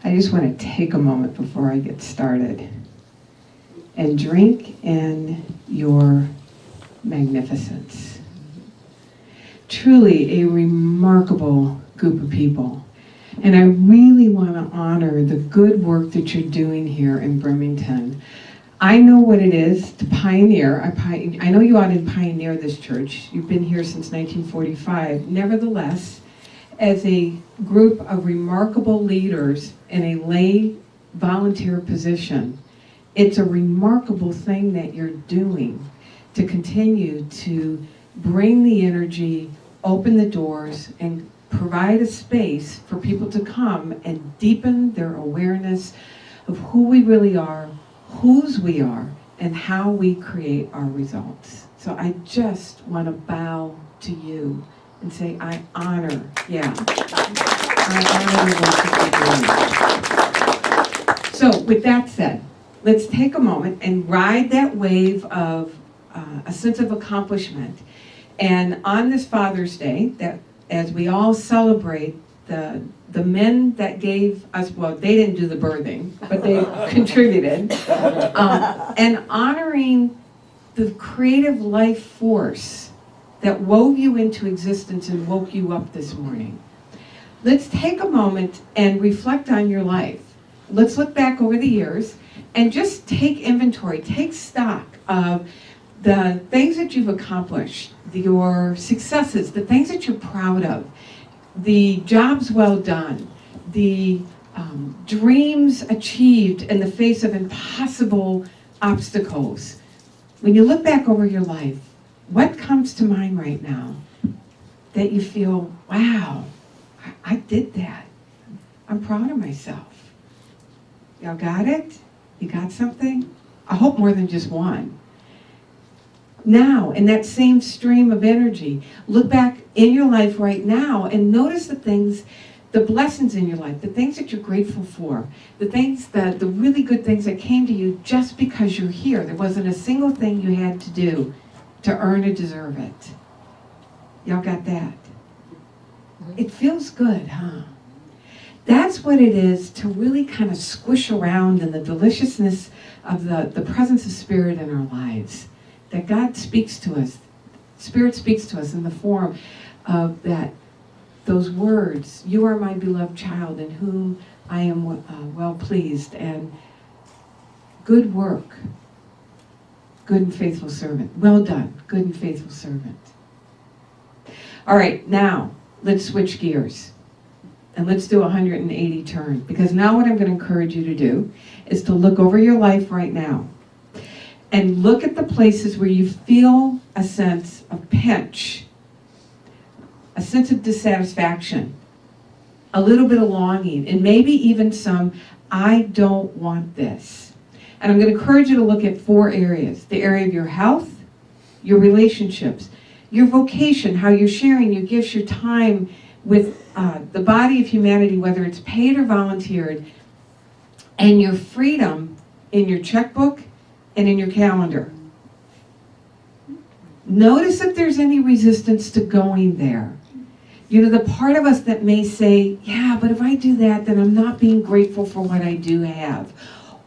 I just want to take a moment before I get started and drink in your magnificence. Truly a remarkable group of people. And I really want to honor the good work that you're doing here in Bremerton. I know what it is to pioneer. I know you all didn't pioneer this church. You've been here since 1945. Nevertheless, as a group of remarkable leaders in a lay volunteer position, it's a remarkable thing that you're doing to continue to bring the energy, open the doors, and provide a space for people to come and deepen their awareness of who we really are, whose we are, and how we create our results. So I just want to bow to you and say, I honor, I honor the work that you're doing. So with that said, let's take a moment and ride that wave of a sense of accomplishment. And on this Father's Day, that as we all celebrate the men that gave us, well, they didn't do the birthing, but they contributed, and honoring the creative life force that wove you into existence and woke you up this morning. Let's take a moment and reflect on your life. Let's look back over the years and just take inventory, take stock of the things that you've accomplished, your successes, the things that you're proud of, the jobs well done, the dreams achieved in the face of impossible obstacles. When you look back over your life, what comes to mind right now that you feel, wow, I did that. I'm proud of myself. Y'all got it? You got something? I hope more than just one. Now, in that same stream of energy, look back in your life right now and notice the things, the blessings in your life, the things that you're grateful for, the things the really good things that came to you just because you're here. There wasn't a single thing you had to do to earn or deserve it. Y'all got that? It feels good, huh? That's what it is to really kind of squish around in the deliciousness of the presence of Spirit in our lives. That God speaks to us, Spirit speaks to us in the form of those words, you are my beloved child in whom I am well pleased, and good work, good and faithful servant. Well done, good and faithful servant. All right, now let's switch gears and let's do a 180 turn, because now what I'm going to encourage you to do is to look over your life right now. And look at the places where you feel a sense of pinch, a sense of dissatisfaction, a little bit of longing, and maybe even some, I don't want this. And I'm going to encourage you to look at 4 areas. The area of your health, your relationships, your vocation, how you're sharing your gifts, your time with the body of humanity, whether it's paid or volunteered, and your freedom in your checkbook and in your calendar. Notice if there's any resistance to going there. You know, the part of us that may say, yeah, but if I do that, then I'm not being grateful for what I do have.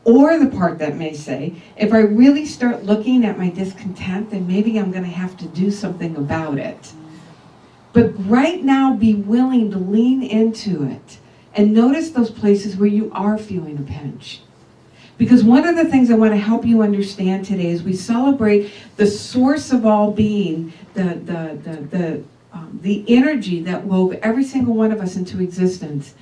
Or the part that may say, if I really start looking at my discontent, then maybe I'm going to have to do something about it. But right now, be willing to lean into it and notice those places where you are feeling a pinch. Because one of the things I want to help you understand today is we celebrate the source of all being, the energy that wove every single one of us into existence.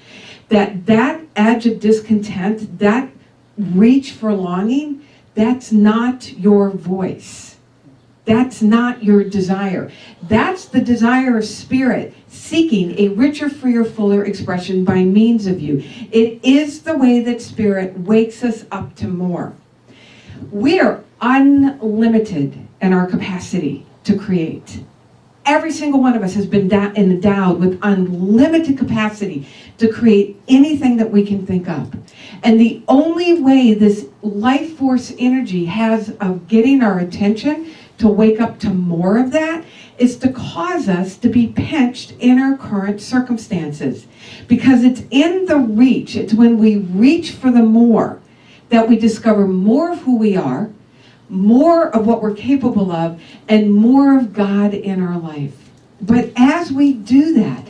That edge of discontent, that reach for longing, that's not your voice. That's not your desire. That's the desire of Spirit seeking a richer, freer, fuller expression by means of you. It is the way that Spirit wakes us up to more. We are unlimited in our capacity to create. Every single one of us has been endowed with unlimited capacity to create anything that we can think of. And the only way this life force energy has of getting our attention to wake up to more of that is to cause us to be pinched in our current circumstances. Because it's in the reach, it's when we reach for the more, that we discover more of who we are, more of what we're capable of, and more of God in our life. But as we do that,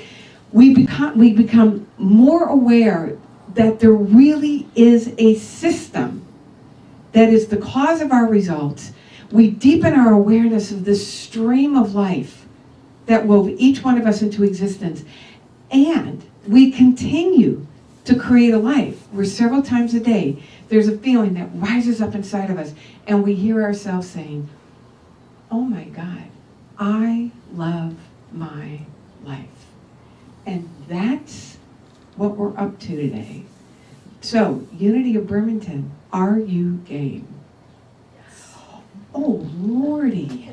we become more aware that there really is a system that is the cause of our results. We deepen our awareness of this stream of life that wove each one of us into existence. And we continue to create a life where several times a day there's a feeling that rises up inside of us and we hear ourselves saying, oh my God, I love my life. And that's what we're up to today. So, Unity of Bremerton, are you game? Oh, Lordy.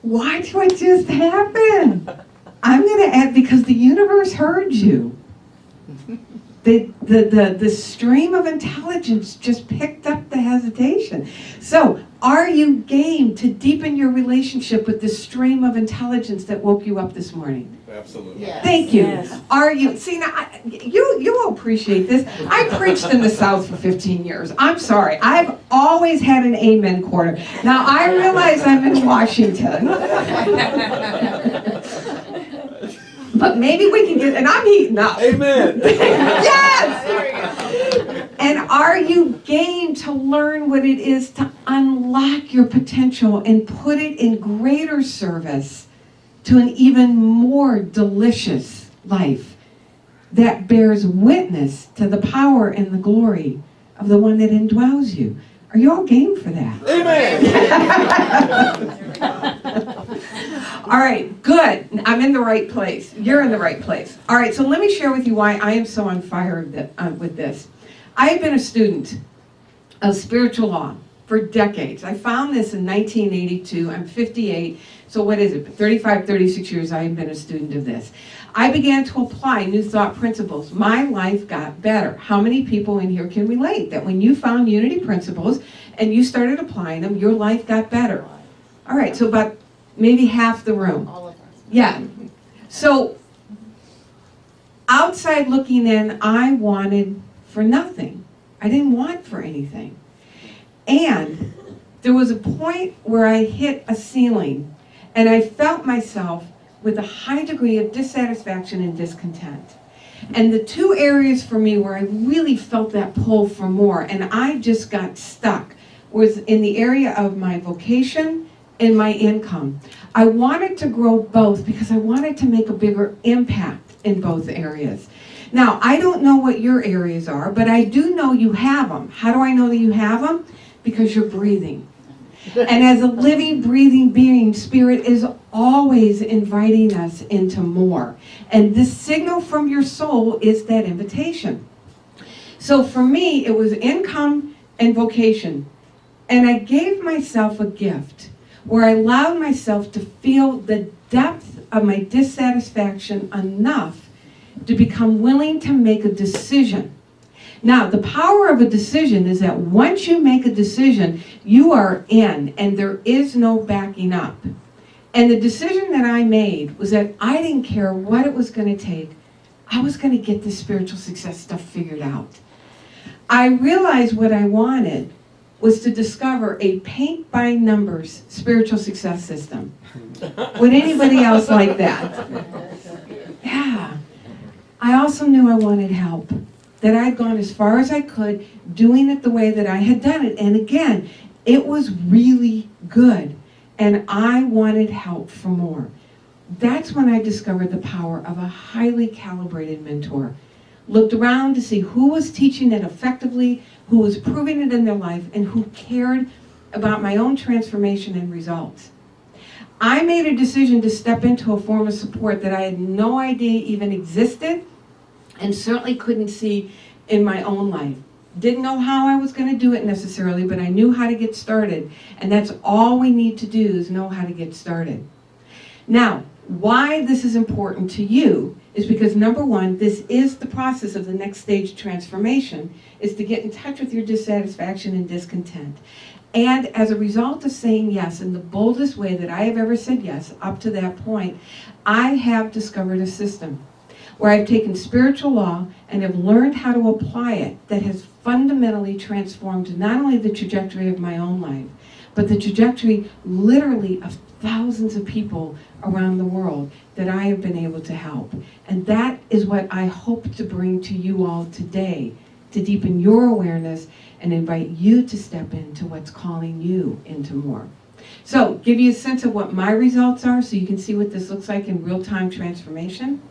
Why do it just happen? I'm going to add, because the universe heard you. The stream of intelligence just picked up the hesitation. So, are you game to deepen your relationship with the stream of intelligence that woke you up this morning? Absolutely. Yes. Thank you. Yes. Are you? See, now, you will appreciate this. I preached in the South for 15 years. I'm sorry. I've always had an amen quarter. Now, I realize I'm in Washington. But maybe we can get, and I'm heating up. Amen. Yes! And are you game to learn what it is to unlock your potential and put it in greater service to an even more delicious life that bears witness to the power and the glory of the one that indwells you? Are you all game for that? Amen. All right, good. I'm in the right place. You're in the right place. All right, so let me share with you why I am so on fire with this. I have been a student of spiritual law for decades. I found this in 1982. I'm 58, so what is it? 35, 36 years I have been a student of this. I began to apply new thought principles. My life got better. How many people in here can relate that when you found unity principles and you started applying them, your life got better? All right, so about maybe half the room. All of us. Yeah. So, outside looking in, I wanted for nothing. I didn't want for anything. And there was a point where I hit a ceiling, and I felt myself with a high degree of dissatisfaction and discontent. And the two areas for me where I really felt that pull for more, and I just got stuck, was in the area of my vocation and my income. I wanted to grow both because I wanted to make a bigger impact in both areas. Now, I don't know what your areas are, but I do know you have them. How do I know that you have them? Because you're breathing. And as a living, breathing being, Spirit is always inviting us into more. And this signal from your soul is that invitation. So for me, it was income and vocation. And I gave myself a gift where I allowed myself to feel the depth of my dissatisfaction enough to become willing to make a decision. Now, the power of a decision is that once you make a decision, you are in, and there is no backing up. And the decision that I made was that I didn't care what it was going to take. I was going to get this spiritual success stuff figured out. I realized what I wanted was to discover a paint-by-numbers spiritual success system. Would anybody else like that? Yeah. I also knew I wanted help, that I'd gone as far as I could, doing it the way that I had done it. And again, it was really good, and I wanted help for more. That's when I discovered the power of a highly calibrated mentor. Looked around to see who was teaching it effectively, who was proving it in their life, and who cared about my own transformation and results. I made a decision to step into a form of support that I had no idea even existed, and certainly couldn't see in my own life. Didn't know how I was going to do it necessarily, but I knew how to get started. And that's all we need to do, is know how to get started. Now, why this is important to you is because, number one, this is the process of the next stage transformation, is to get in touch with your dissatisfaction and discontent. And as a result of saying yes in the boldest way that I have ever said yes up to that point, I have discovered a system where I've taken spiritual law and have learned how to apply it that has fundamentally transformed not only the trajectory of my own life, but the trajectory literally of thousands of people around the world that I have been able to help. And that is what I hope to bring to you all today, to deepen your awareness and invite you to step into what's calling you into more. So, give you a sense of what my results are so you can see what this looks like in real-time transformation.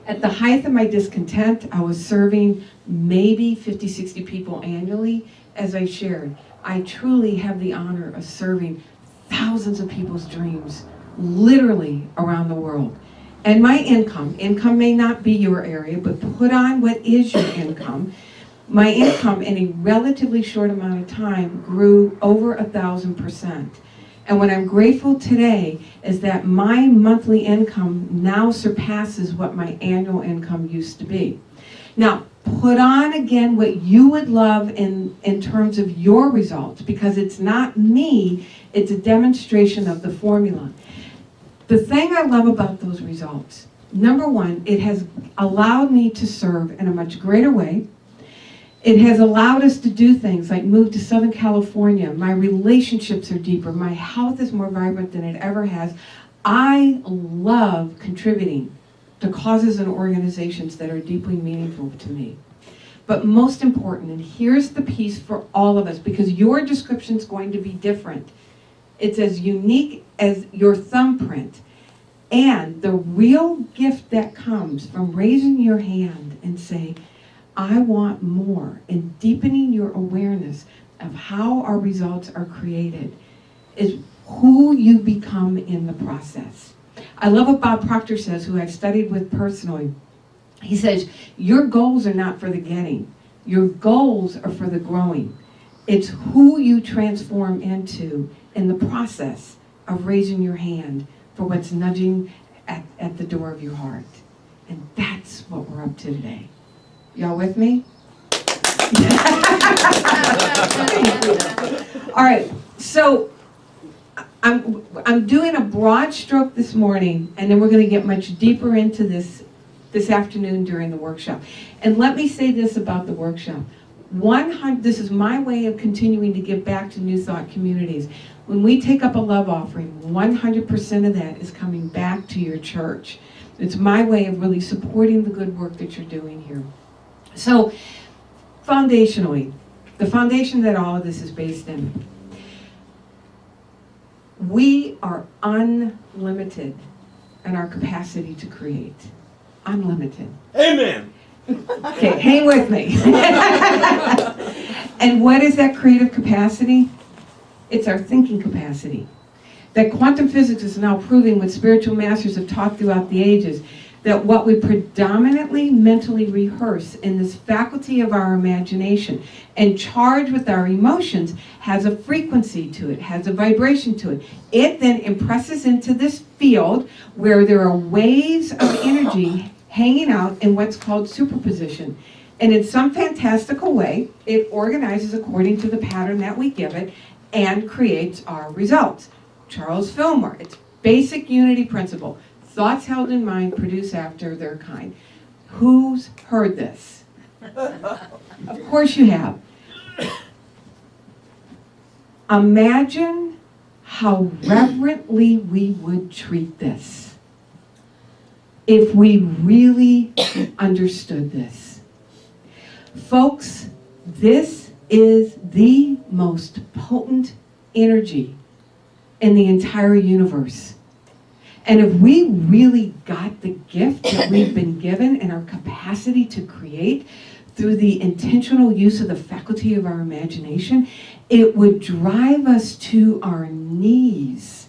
At the height of my discontent, I was serving maybe 50, 60 people annually. As I shared, I truly have the honor of serving thousands of people's dreams, literally around the world. And my income may not be your area, but put on what is your income. My income in a relatively short amount of time grew over 1,000%. And what I'm grateful today is that my monthly income now surpasses what my annual income used to be. Now, put on again what you would love in terms of your results, because it's not me, it's a demonstration of the formula. The thing I love about those results, number one, it has allowed me to serve in a much greater way. It has allowed us to do things like move to Southern California. My relationships are deeper. My health is more vibrant than it ever has. I love contributing to causes and organizations that are deeply meaningful to me. But most important, and here's the piece for all of us, because your description is going to be different. It's as unique as your thumbprint. And the real gift that comes from raising your hand and saying, I want more, and deepening your awareness of how our results are created is who you become in the process. I love what Bob Proctor says, who I've studied with personally. He says, your goals are not for the getting. Your goals are for the growing. It's who you transform into in the process of raising your hand for what's nudging at the door of your heart. And that's what we're up to today. Y'all with me? All right, so I'm doing a broad stroke this morning, and then we're going to get much deeper into this afternoon during the workshop. And let me say this about the workshop. This is my way of continuing to give back to New Thought communities. When we take up a love offering, 100% of that is coming back to your church. It's my way of really supporting the good work that you're doing here. So, foundationally, the foundation that all of this is based in, we are unlimited in our capacity to create. Unlimited. Amen. Okay, hang with me. And what is that creative capacity? It's our thinking capacity. That quantum physics is now proving what spiritual masters have taught throughout the ages, that what we predominantly mentally rehearse in this faculty of our imagination and charge with our emotions has a frequency to it, has a vibration to it. It then impresses into this field where there are waves of energy hanging out in what's called superposition. And in some fantastical way, it organizes according to the pattern that we give it and creates our results. Charles Fillmore, it's basic unity principle. Thoughts held in mind produce after their kind. Who's heard this? Of course you have. Imagine how reverently we would treat this if we really understood this. Folks, this is the most potent energy in the entire universe. And if we really got the gift that we've been given and our capacity to create through the intentional use of the faculty of our imagination, it would drive us to our knees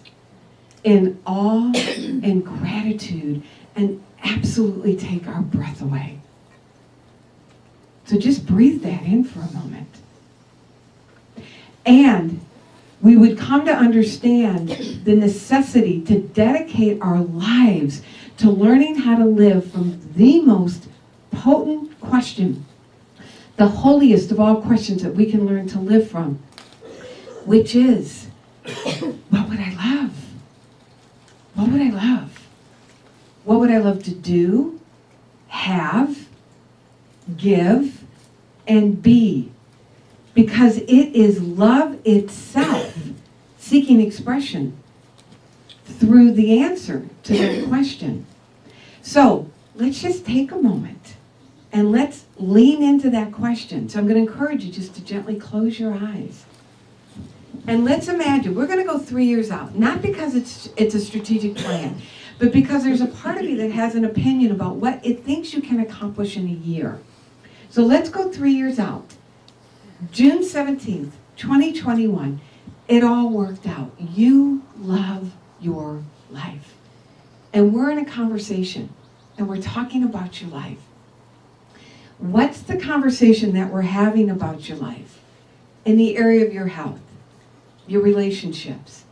in awe and gratitude and absolutely take our breath away. So just breathe that in for a moment. And we would come to understand the necessity to dedicate our lives to learning how to live from the most potent question, the holiest of all questions that we can learn to live from, which is, what would I love? What would I love? What would I love to do, have, give, and be? Because it is love itself seeking expression through the answer to that question. So let's just take a moment and let's lean into that question. So I'm going to encourage you just to gently close your eyes. And let's imagine, we're going to go 3 years out, not because it's a strategic plan, but because there's a part of you that has an opinion about what it thinks you can accomplish in a year. So let's go 3 years out. June 17th, 2021, it all worked out. You love your life. And we're in a conversation, and we're talking about your life. What's the conversation that we're having about your life? In the area of your health, your relationships,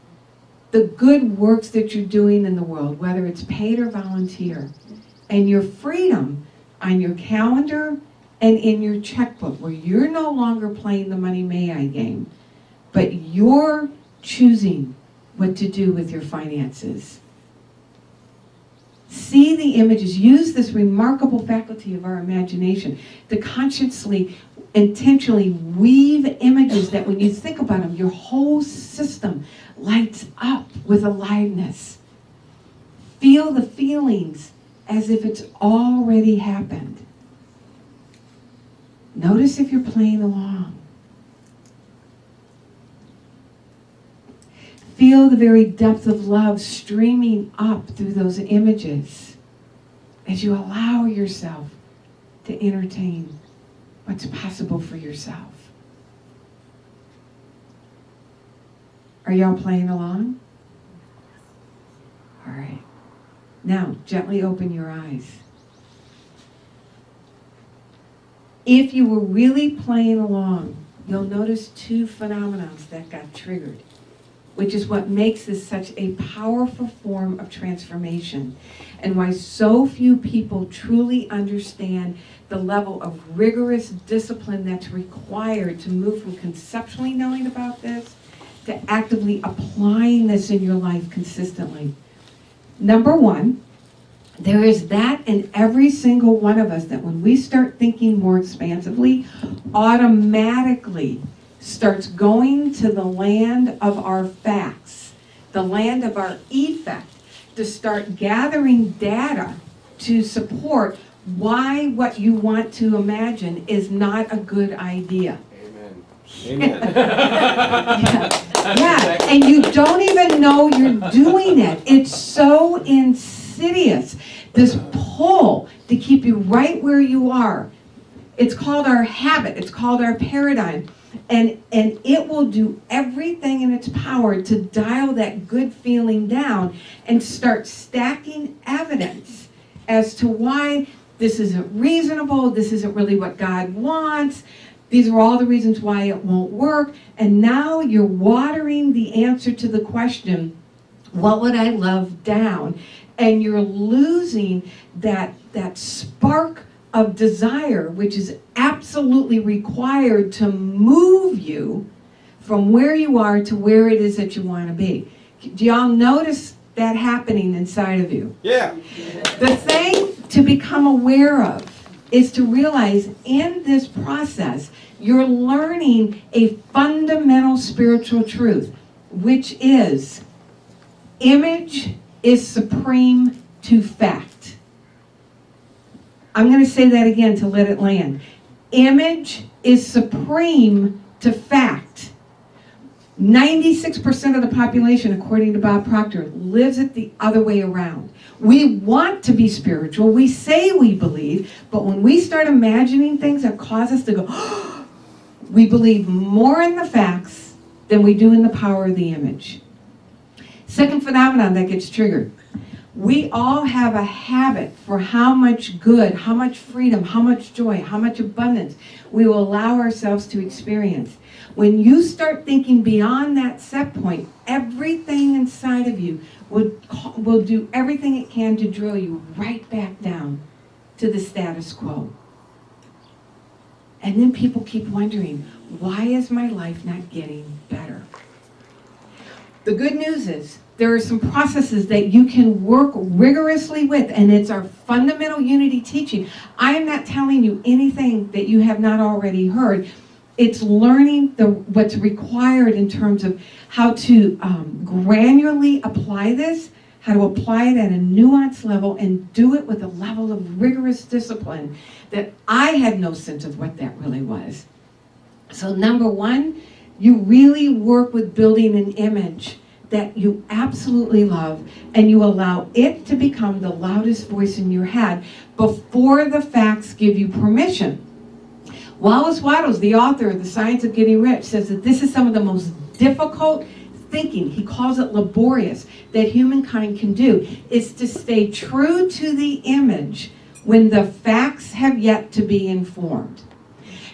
the good works that you're doing in the world, whether it's paid or volunteer, and your freedom on your calendar and in your checkbook, where you're no longer playing the money may I game, but you're choosing what to do with your finances. See the images. Use this remarkable faculty of our imagination to consciously, intentionally weave images that when you think about them, your whole system lights up with aliveness. Feel the feelings as if it's already happened. Notice if you're playing along. Feel the very depth of love streaming up through those images as you allow yourself to entertain what's possible for yourself. Are y'all playing along? All right. Now, gently open your eyes. If you were really playing along, you'll notice two phenomena that got triggered, which is what makes this such a powerful form of transformation, and why so few people truly understand the level of rigorous discipline that's required to move from conceptually knowing about this to actively applying this in your life consistently. Number one, there is that in every single one of us that when we start thinking more expansively, automatically starts going to the land of our facts, the land of our effect, to start gathering data to support why what you want to imagine is not a good idea. Amen. Yeah, and you don't even know you're doing it. It's so insidious, this pull to keep you right where you are. It's called our habit. It's called our paradigm. And it will do everything in its power to dial that good feeling down and start stacking evidence as to why this isn't reasonable, this isn't really what God wants. These are all the reasons why it won't work. And now you're watering the answer to the question, what would I love, down? And you're losing that spark of desire, which is absolutely required to move you from where you are to where it is that you want to be. Do y'all notice that happening inside of you? Yeah. The thing to become aware of is to realize in this process, you're learning a fundamental spiritual truth, which is image is supreme to fact. I'm going to say that again to let it land. Image is supreme to fact. 96% of the population, according to Bob Proctor, lives it the other way around. We want to be spiritual. We say we believe, but when we start imagining things that cause us to go, oh, we believe more in the facts than we do in the power of the image. Second phenomenon that gets triggered. We all have a habit for how much good, how much freedom, how much joy, how much abundance we will allow ourselves to experience. When you start thinking beyond that set point, everything inside of you will do everything it can to drill you right back down to the status quo. And then people keep wondering, why is my life not getting better? The good news is there are some processes that you can work rigorously with, and it's our fundamental unity teaching. I am not telling you anything that you have not already heard. It's learning what's required in terms of how to granularly apply this, how to apply it at a nuanced level, and do it with a level of rigorous discipline that I had no sense of what that really was. So number one, you really work with building an image that you absolutely love, and you allow it to become the loudest voice in your head before the facts give you permission. Wallace Wattles, the author of The Science of Getting Rich, says that this is some of the most difficult thinking, he calls it laborious, that humankind can do, is to stay true to the image when the facts have yet to be informed.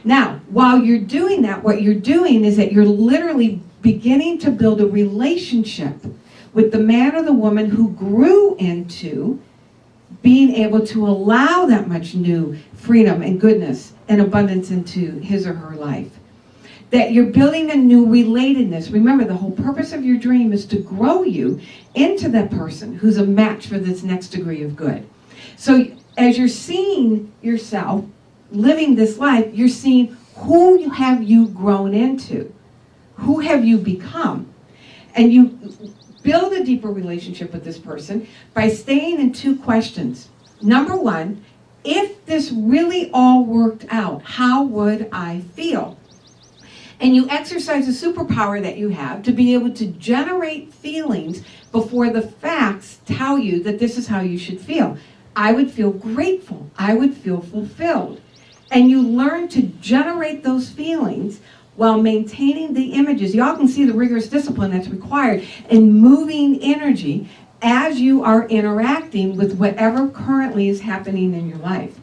Now, while you're doing that, what you're doing is that you're literally beginning to build a relationship with the man or the woman who grew into being able to allow that much new freedom and goodness and abundance into his or her life. That you're building a new relatedness. Remember, the whole purpose of your dream is to grow you into that person who's a match for this next degree of good. So as you're seeing yourself living this life, you're seeing who have you grown into? Who have you become? And you build a deeper relationship with this person by staying in two questions. Number one, if this really all worked out, how would I feel? And you exercise a superpower that you have to be able to generate feelings before the facts tell you that this is how you should feel. I would feel grateful. I would feel fulfilled. And you learn to generate those feelings while maintaining the images. Y'all can see the rigorous discipline that's required in moving energy as you are interacting with whatever currently is happening in your life.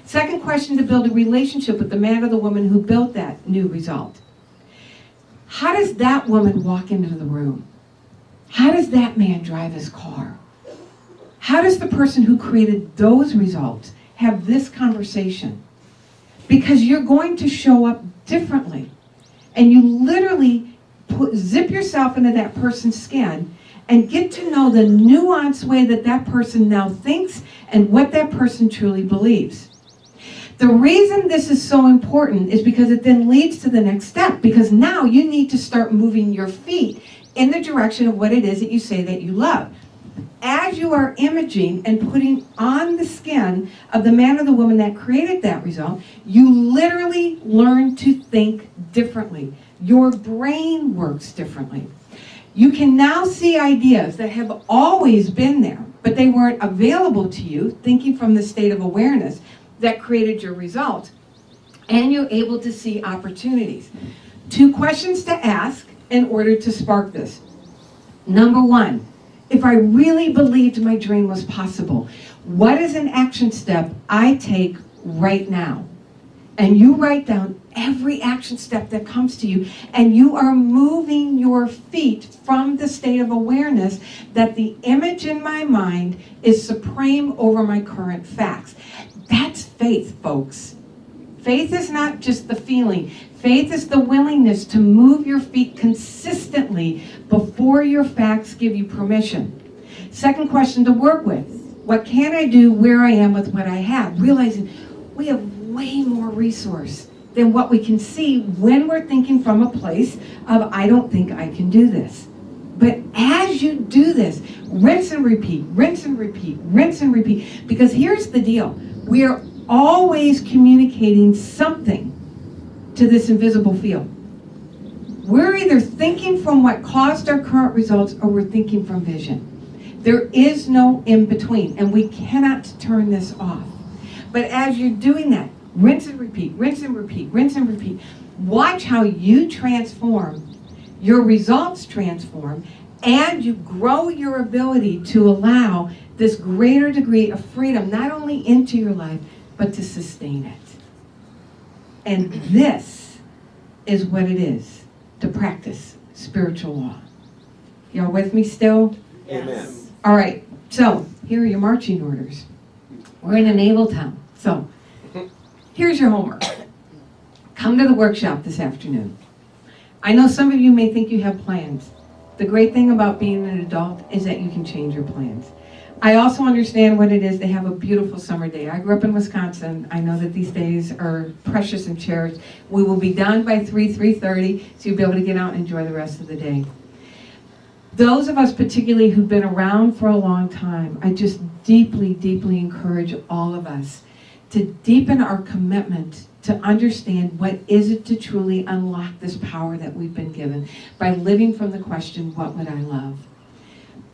Second question, to build a relationship with the man or the woman who built that new result. How does that woman walk into the room? How does that man drive his car? How does the person who created those results have this conversation? Because you're going to show up differently. And you literally zip yourself into that person's skin and get to know the nuanced way that that person now thinks and what that person truly believes. The reason this is so important is because it then leads to the next step, because now you need to start moving your feet in the direction of what it is that you say that you love. As you are imaging and putting on the skin of the man or the woman that created that result, you literally learn to think differently. Your brain works differently. You can now see ideas that have always been there, but they weren't available to you, thinking from the state of awareness that created your result. And you're able to see opportunities. Two questions to ask in order to spark this. Number one, if I really believed my dream was possible, what is an action step I take right now? And you write down every action step that comes to you, and you are moving your feet from the state of awareness that the image in my mind is supreme over my current facts. That's faith, folks. Faith is not just the feeling. Faith is the willingness to move your feet consistently before your facts give you permission. Second question to work with. What can I do where I am with what I have? Realizing we have way more resource than what we can see when we're thinking from a place of, I don't think I can do this. But as you do this, rinse and repeat, rinse and repeat, rinse and repeat. Because here's the deal. We are always communicating something to this invisible field. We're either thinking from what caused our current results or we're thinking from vision. There is no in between, and we cannot turn this off. But as you're doing that, rinse and repeat, rinse and repeat, rinse and repeat. Watch how you transform, your results transform, And you grow your ability to allow this greater degree of freedom, not only into your life, but to sustain it. And this is what it is to practice spiritual law. Y'all with me still? Amen. All right, so here are your marching orders. We're in a naval town, so here's your homework. Come to the workshop this afternoon. I know some of you may think you have plans. The great thing about being an adult is that you can change your plans. I also understand what it is to have a beautiful summer day. I grew up in Wisconsin. I know that these days are precious and cherished. We will be done by 3:30, so you'll be able to get out and enjoy the rest of the day. Those of us particularly who've been around for a long time, I just deeply, deeply encourage all of us to deepen our commitment to understand what is it to truly unlock this power that we've been given by living from the question, what would I love?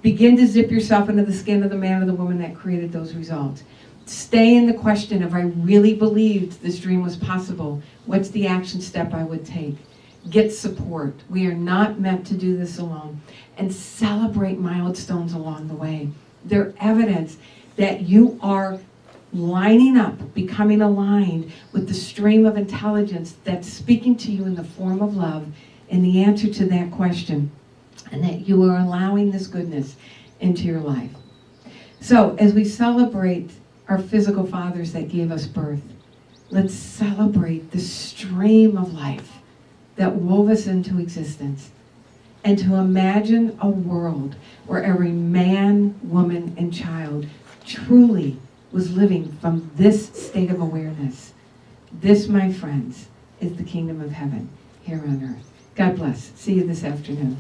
Begin to zip yourself into the skin of the man or the woman that created those results. Stay in the question, if I really believed this dream was possible, what's the action step I would take? Get support. We are not meant to do this alone. And celebrate milestones along the way. They're evidence that you are lining up, becoming aligned with the stream of intelligence that's speaking to you in the form of love and the answer to that question, and that you are allowing this goodness into your life. So as we celebrate our physical fathers that gave us birth, let's celebrate the stream of life that wove us into existence, and to imagine a world where every man, woman, and child truly was living from this state of awareness. This, my friends, is the kingdom of heaven here on earth. God bless. See you this afternoon.